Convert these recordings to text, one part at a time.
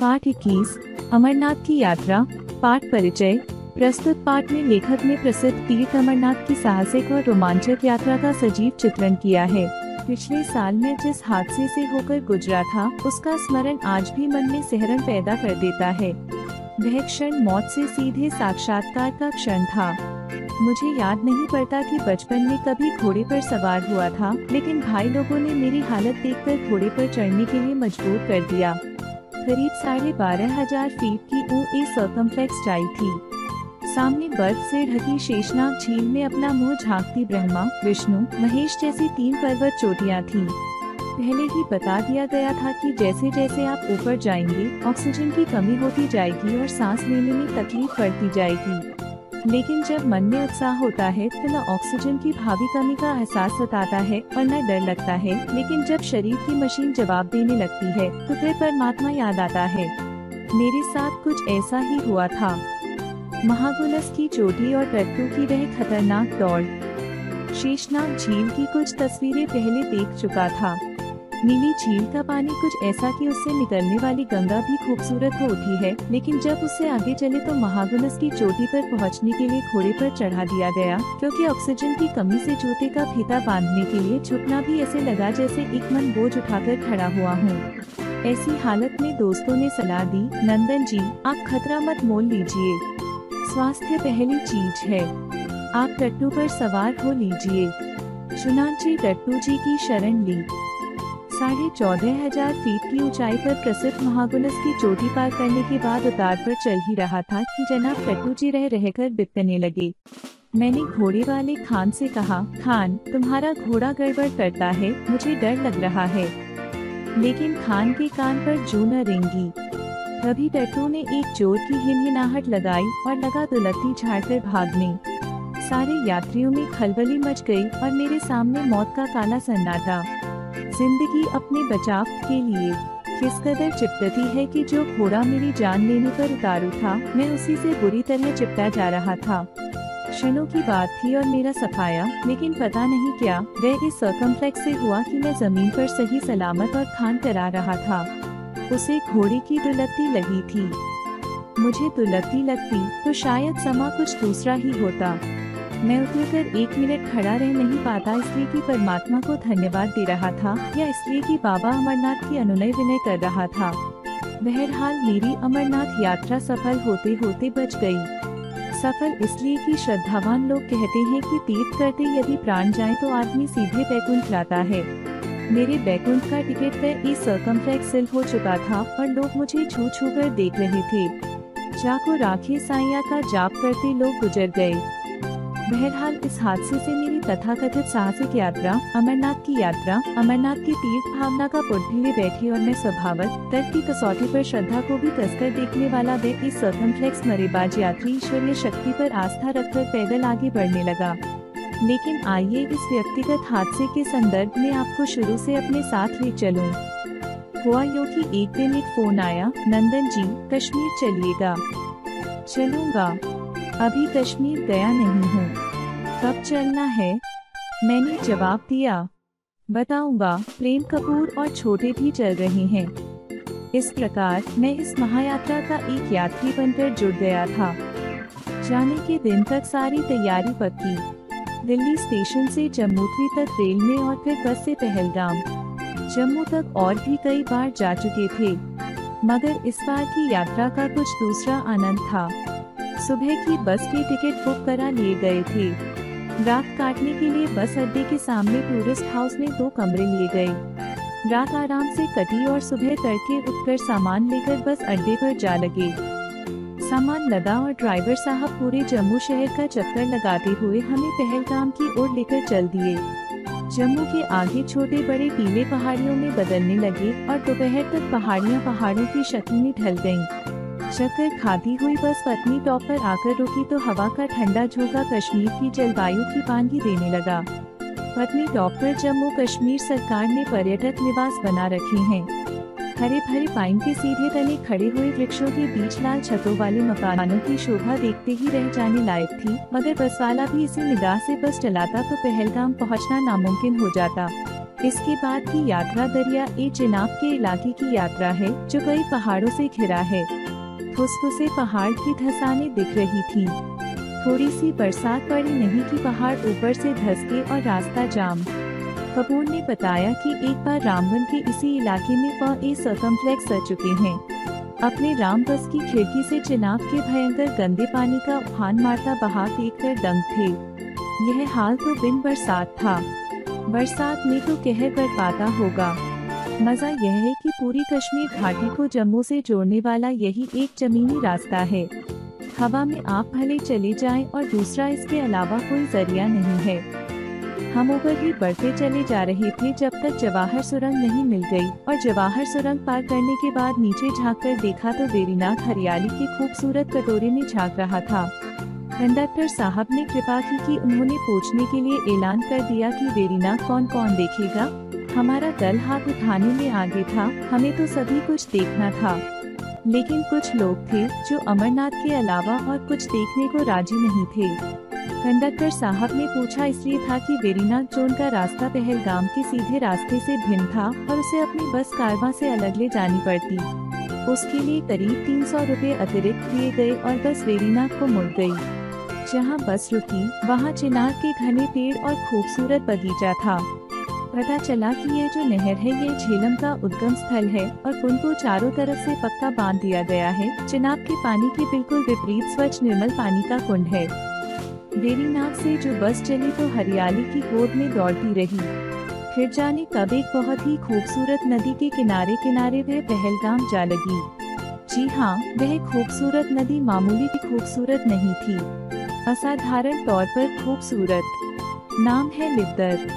पाठ 21 अमरनाथ की यात्रा। पाठ परिचय। प्रस्तुत पाठ में लेखक ने प्रसिद्ध तीर्थ अमरनाथ की साहसिक और रोमांचक यात्रा का सजीव चित्रण किया है। पिछले साल में जिस हादसे से होकर गुजरा था, उसका स्मरण आज भी मन में सिहरन पैदा कर देता है। वह क्षण मौत से सीधे साक्षात्कार का क्षण था। मुझे याद नहीं पड़ता कि बचपन में कभी घोड़े पर सवार हुआ था, लेकिन भाई लोगों ने मेरी हालत देखकर घोड़े पर चढ़ने के लिए मजबूर कर दिया। करीब 12,500 फीट की ऊंची सर्कमफ्लेक्स ऊंचाई थी। सामने बर्फ से ढकी शेषनाग झील में अपना मुंह झांकती ब्रह्मा, विष्णु, महेश जैसी 3 पर्वत चोटियां थीं। पहले ही बता दिया गया था कि जैसे जैसे आप ऊपर जाएंगे, ऑक्सीजन की कमी होती जाएगी और सांस लेने में तकलीफ बढ़ती जाएगी। लेकिन जब मन में उत्साह होता है तो न ऑक्सीजन की भावी कमी का एहसास सताता है और न डर लगता है। लेकिन जब शरीर की मशीन जवाब देने लगती है तो फिर परमात्मा याद आता है। मेरे साथ कुछ ऐसा ही हुआ था। महागुलस की चोटी और टट्टू की वह खतरनाक दौड़। शेषनाग झील की कुछ तस्वीरें पहले देख चुका था। नीली झील का पानी कुछ ऐसा कि उससे निकलने वाली गंगा भी खूबसूरत हो उठी है, लेकिन जब उससे आगे चले तो महागुलस की चोटी पर पहुंचने के लिए घोड़े पर चढ़ा दिया गया, क्योंकि ऑक्सीजन की कमी से जूते का फीता बांधने के लिए झुकना भी ऐसे लगा जैसे एक मन बोझ उठाकर खड़ा हुआ हूँ। ऐसी हालत में दोस्तों ने सलाह दी, नंदन जी, आप खतरा मत मोल लीजिए, स्वास्थ्य पहली चीज है, आप टट्टू पर सवार हो लीजिए। चुनांची टट्टू जी की शरण ली। 14,500 फीट की ऊंचाई पर प्रसिद्ध महागुलस की चोटी पार करने के बाद उतार पर चल ही रहा था कि जनाब टट्टू जी रहकर बितने लगे। मैंने घोड़े वाले खान से कहा, खान, तुम्हारा घोड़ा गड़बड़ करता है, मुझे डर लग रहा है। लेकिन खान के कान पर जूं न रेंगी। तभी टट्टू ने एक जोर की हिनहिनाहट लगाई और लगा दुलत्ती झाड़कर भागने। सारे यात्रियों में खलबली मच गई और मेरे सामने मौत का काला सन्नाटा। जिंदगी अपने बचाव के लिए किस कदर चिपटती है कि जो घोड़ा मेरी जान लेने पर उतारू था, मैं उसी से बुरी तरह चिपटा जा रहा था। क्षणों की बात थी और मेरा सफाया, लेकिन पता नहीं क्या वह इस सर्कमफ्लेक्स से हुआ कि मैं जमीन पर सही सलामत और खान करा रहा था। उसे घोड़े की दुलत्ती लगी थी। मुझे दुलत्ती लगती तो शायद समा कुछ दूसरा ही होता। मैं उतरकर 1 मिनट खड़ा रह नहीं पाता, इसलिए कि परमात्मा को धन्यवाद दे रहा था या इसलिए कि बाबा अमरनाथ की अनुनय विनय कर रहा था। बहरहाल मेरी अमरनाथ यात्रा सफल होते होते बच गई। सफल इसलिए कि श्रद्धावान लोग कहते हैं कि तीर्थ करते यदि प्राण जाए तो आदमी सीधे बैकुंठ जाता है। मेरे बैकुंठ का टिकट पर इस सर्कमफ्लेक्स सिल हो चुका था और लोग मुझे छू छू कर देख रहे थे। जाको राखे साइया का जाप करते लोग गुजर गए। बहरहाल इस हादसे से मेरी तथाकथित साहसिक यात्रा, अमरनाथ की तीर्थ भावना का पुटले बैठी और मैं स्वभावत तर्क की कसौटी पर श्रद्धा को भी कसकर देखने वाला व्यक्ति सर्कमफ्लेक्स मरेबाज यात्री ईश्वरीय शक्ति पर आस्था रखकर पैदल आगे बढ़ने लगा। लेकिन आइए इस व्यक्तिगत हादसे के संदर्भ में आपको शुरू से अपने साथ ले चलूं। हुआ यूं कि एक दिन एक फोन आया, नंदन जी, कश्मीर चलिएगा। चलूंगा, अभी कश्मीर गया नहीं हूँ। कब चलना है? मैंने जवाब दिया, बताऊंगा, प्रेम कपूर और छोटे भी चल रहे हैं। इस प्रकार मैं इस महायात्रा का एक यात्री बनकर जुड़ गया था। जाने के दिन तक सारी तैयारी पक्की। दिल्ली स्टेशन से जम्मूतवी तक रेल में और फिर बस से पहलगाम। जम्मू तक और भी कई बार जा चुके थे, मगर इस बार की यात्रा का कुछ दूसरा आनंद था। सुबह की बस के टिकट बुक करा लिए गए थे। रात काटने के लिए बस अड्डे के सामने टूरिस्ट हाउस में 2 कमरे लिए गए। रात आराम से कटी और सुबह तड़के उठकर सामान लेकर बस अड्डे पर जा लगे। सामान लदा और ड्राइवर साहब पूरे जम्मू शहर का चक्कर लगाते हुए हमें पहलगाम की ओर लेकर चल दिए। जम्मू के आगे छोटे बड़े टीले पहाड़ियों में बदलने लगे और दोपहर तक पहाड़ियाँ पहाड़ों की शक्ल में ढल गईं। चक्कर खाती हुई बस पत्नी टॉप पर आकर रुकी तो हवा का ठंडा झोंका कश्मीर की जलवायु की पांगी देने लगा। पत्नी टॉप पर जम्मू कश्मीर सरकार ने पर्यटक निवास बना रखे हैं। हरे भरे पाइन के सीधे तले खड़े हुए वृक्षों के बीच लाल छतों वाले मकानों की शोभा देखते ही रह जाने लायक थी, मगर बस वाला भी इसी निगाह से बस चलाता तो पहलगाम पहुंचना नामुमकिन हो जाता। इसके बाद की यात्रा दरिया ए चिनाब के इलाके की यात्रा है, जो कई पहाड़ों से घिरा है। फुसफुसे पहाड़ की धंसानें दिख रही थी। थोड़ी सी बरसात पड़ी नहीं कि पहाड़ ऊपर से धंस गए और रास्ता जाम। कपूर ने बताया कि एक बार रामबन के इसी इलाके में वह सर्कमफ्लेक्स कर चुके हैं। अपने राम बस की खिड़की से चिनाब के भयंकर गंदे पानी का उफान मारता बहाव देखकर दंग थे। यह हाल तो बिन बरसात था। बरसात में तो कहर बरपाता होगा। मजा यह है कि पूरी कश्मीर घाटी को जम्मू से जोड़ने वाला यही एक जमीनी रास्ता है। हवा में आप भले चले जाएं और दूसरा इसके अलावा कोई जरिया नहीं है। हम ऊपर ही बढ़ते चले जा रहे थे जब तक जवाहर सुरंग नहीं मिल गई, और जवाहर सुरंग पार करने के बाद नीचे झाँक कर देखा तो वेरीनाग हरियाली के खूबसूरत कटोरे में झाँक रहा था। कंडक्टर साहब ने कृपा की कि उन्होंने पूछने के लिए ऐलान कर दिया कि वेरीनाग कौन कौन देखेगा। हमारा दल हाथ उठाने में आगे था। हमें तो सभी कुछ देखना था, लेकिन कुछ लोग थे जो अमरनाथ के अलावा और कुछ देखने को राजी नहीं थे। कंडक्टर साहब ने पूछा इसलिए था कि वेरीनाग जोन का रास्ता पहलगाम के सीधे रास्ते से भिन्न था और उसे अपनी बस कारवां से अलग ले जानी पड़ती। उसके लिए करीब 300 रुपए अतिरिक्त दिए गए और बस वेरीनाग को मुड़ गई। जहां बस रुकी वहां चिनार के घने पेड़ और खूबसूरत बगीचा था। पता चला कि यह जो नहर है यह झेलम का उद्गम स्थल है और पुल को चारों तरफ से पक्का बांध दिया गया है। चिनाब के पानी के बिल्कुल विपरीत स्वच्छ निर्मल पानी का कुंड है। वेरीनाग से जो बस चली तो हरियाली की गोद में दौड़ती रही। फिर जाने कब एक बहुत ही खूबसूरत नदी के किनारे किनारे वह पहलगाम जा लगी। जी हाँ, वह खूबसूरत नदी मामूली खूबसूरत नहीं थी, असाधारण तौर पर खूबसूरत। नाम है लिद्दर।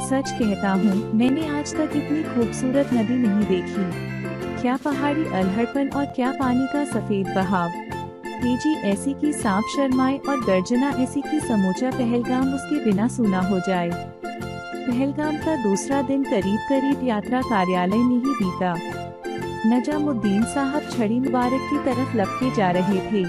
सच कहता हूँ, मैंने आज तक इतनी खूबसूरत नदी नहीं देखी। क्या पहाड़ी अल्हड़पन और क्या पानी का सफेद बहाव। तेजी ऐसी की सांप शर्माए और गर्जना ऐसी की समूचा पहलगाम उसके बिना सूना हो जाए। पहलगाम का दूसरा दिन करीब करीब यात्रा कार्यालय में ही बीता। नजामुद्दीन साहब छड़ी मुबारक की तरफ लपके जा रहे थे।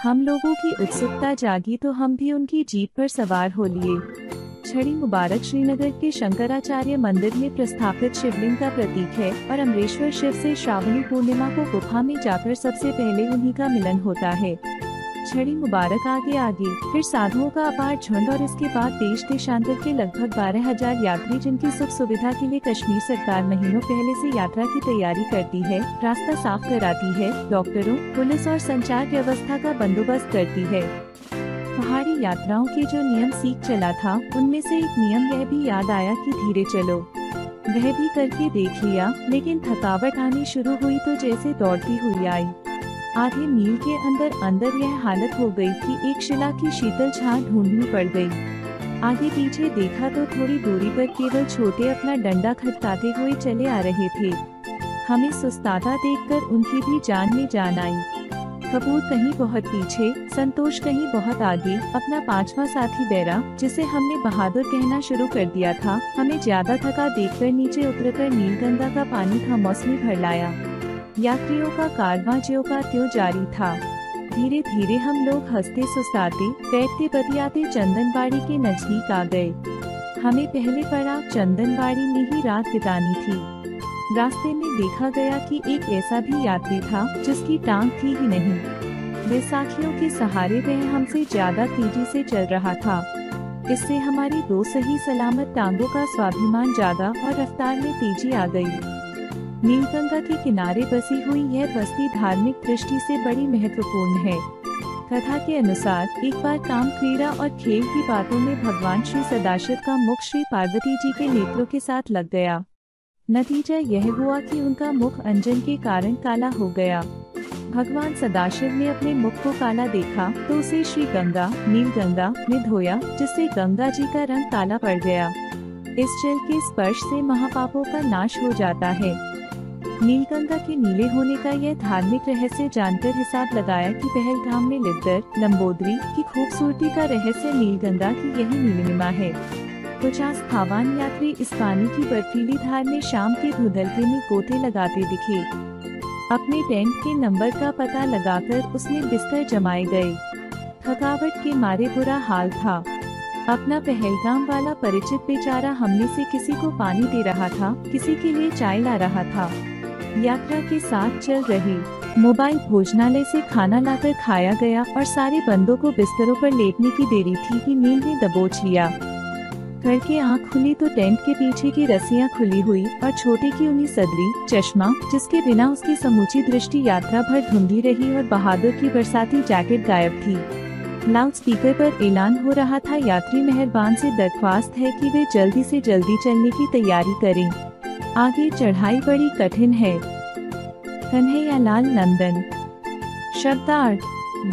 हम लोगों की उत्सुकता जागी तो हम भी उनकी जीप पर सवार हो लिए। छड़ी मुबारक श्रीनगर के शंकराचार्य मंदिर में प्रस्थापित शिवलिंग का प्रतीक है और अमरेश्वर शिव से श्रावणी पूर्णिमा को गुफा में जाकर सबसे पहले उन्हीं का मिलन होता है। छड़ी मुबारक आगे आगे, फिर साधुओं का अपार झुंड और इसके बाद देश देशांतर के लगभग 12,000 यात्री जिनकी सुख सुविधा के लिए कश्मीर सरकार महीनों पहले से यात्रा की तैयारी करती है, रास्ता साफ कराती है, डॉक्टरों, पुलिस और संचार व्यवस्था का बंदोबस्त करती है। पहाड़ी यात्राओं के जो नियम सीख चला था उनमें से एक नियम यह भी याद आया कि धीरे चलो। वह भी करके देख लिया, लेकिन थकावट आनी शुरू हुई तो जैसे दौड़ती हुई आई। आधे मील के अंदर यह हालत हो गई कि एक शिला की शीतल छां ढूंढनी पड़ गई। आगे पीछे देखा तो थोड़ी दूरी पर केवल छोटे अपना डंडा खटकाते हुए चले आ रहे थे। हमें सुस्ताता देखकर उनकी भी जान में जान आई। कपूर कहीं बहुत पीछे, संतोष कहीं बहुत आगे। अपना पांचवा साथी बैरा, जिसे हमने बहादुर कहना शुरू कर दिया था, हमें ज्यादा थका देखकर नीचे उतरकर नीलगंगा का पानी खामोश में भर लाया। यात्रियों का कारवां ज्यों का त्यों जारी था। धीरे धीरे हम लोग हंसते सुस्ताते बैठते बतियाते चंदनबाड़ी के नजदीक आ गए। हमें पहले पड़ाव चंदनबाड़ी में ही रात बितानी थी। रास्ते में देखा गया कि एक ऐसा भी यात्री था जिसकी टांग थी ही नहीं। बैसाखियों के सहारे वह हमसे ज्यादा तेजी से चल रहा था। इससे हमारी दो सही सलामत टांगों का स्वाभिमान जागा और रफ्तार में तेजी आ गई। नीलगंगा के किनारे बसी हुई यह बस्ती धार्मिक दृष्टि से बड़ी महत्वपूर्ण है। कथा के अनुसार एक बार काम क्रीड़ा और खेल की बातों में भगवान श्री सदाशिव का मुख श्री पार्वती जी के नेत्रों के साथ लग गया। नतीजा यह हुआ कि उनका मुख अंजन के कारण काला हो गया। भगवान सदाशिव ने अपने मुख को काला देखा तो उसे श्री गंगा नीलगंगा ने धोया, जिससे गंगा जी का रंग काला पड़ गया। इस जल के स्पर्श से महापापों का नाश हो जाता है। नीलगंगा के नीले होने का यह धार्मिक रहस्य जानकर हिसाब लगाया कि पहलगाम में लिद्दर लंबोदरी की खूबसूरती का रहस्य नीलगंगा की यही नीलिमा है। 50 थावान यात्री इस पानी की बर्फीली धार में शाम के धुंधलके में गोते लगाते दिखे। अपने टेंट के नंबर का पता लगाकर उसमें बिस्तर जमाए गए। थकावट के मारे बुरा हाल था। अपना पहलगाम वाला परिचित बेचारा हमने से किसी को पानी दे रहा था, किसी के लिए चाय ला रहा था। यात्रा के साथ चल रहे मोबाइल भोजनालय से खाना लाकर खाया गया और सारे बंदों को बिस्तरों पर लेटने की देरी थी कि नींद ने दबोच लिया। करके आँख खुली तो टेंट के पीछे की रस्सियाँ खुली हुई और छोटे की ऊनी सदरी चश्मा, जिसके बिना उसकी समूची दृष्टि यात्रा भर धुंधली रही, और बहादुर की बरसाती जैकेट गायब थी। लाउड स्पीकर पर ऐलान हो रहा था, यात्री मेहरबान से दरख्वास्त है कि वे जल्दी से जल्दी चलने की तैयारी करें, आगे चढ़ाई बड़ी कठिन है। कन्हैयालाल नंदन। शब्दार्थ,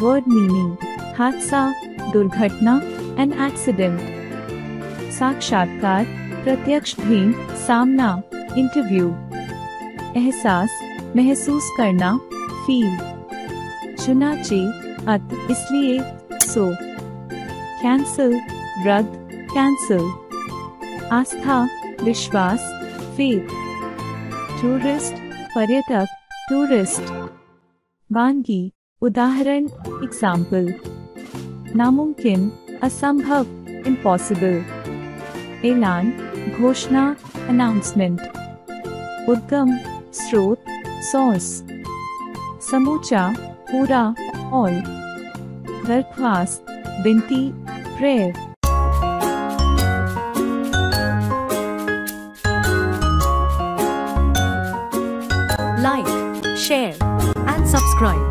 वर्ड मीनिंग, हादसा, दुर्घटना, एन एक्सीडेंट। साक्षात्कार, प्रत्यक्ष भेंट, सामना, इंटरव्यू। एहसास, महसूस करना, फील। चुनाचे, अत, इसलिए, सो। कैंसिल, रद्द, कैंसिल। आस्था, विश्वास, फेथ। टूरिस्ट, पर्यटक, टूरिस्ट। वानगी, उदाहरण, एग्जाम्पल। नामुमकिन, असंभव, इम्पॉसिबल। ऐलान, घोषणा, अनाउंसमेंट। उद्गम, स्रोत, सोर्स। समूचा, पूरा, ऑल। दरख्वास्त, विनती, prayer. Like, share and subscribe.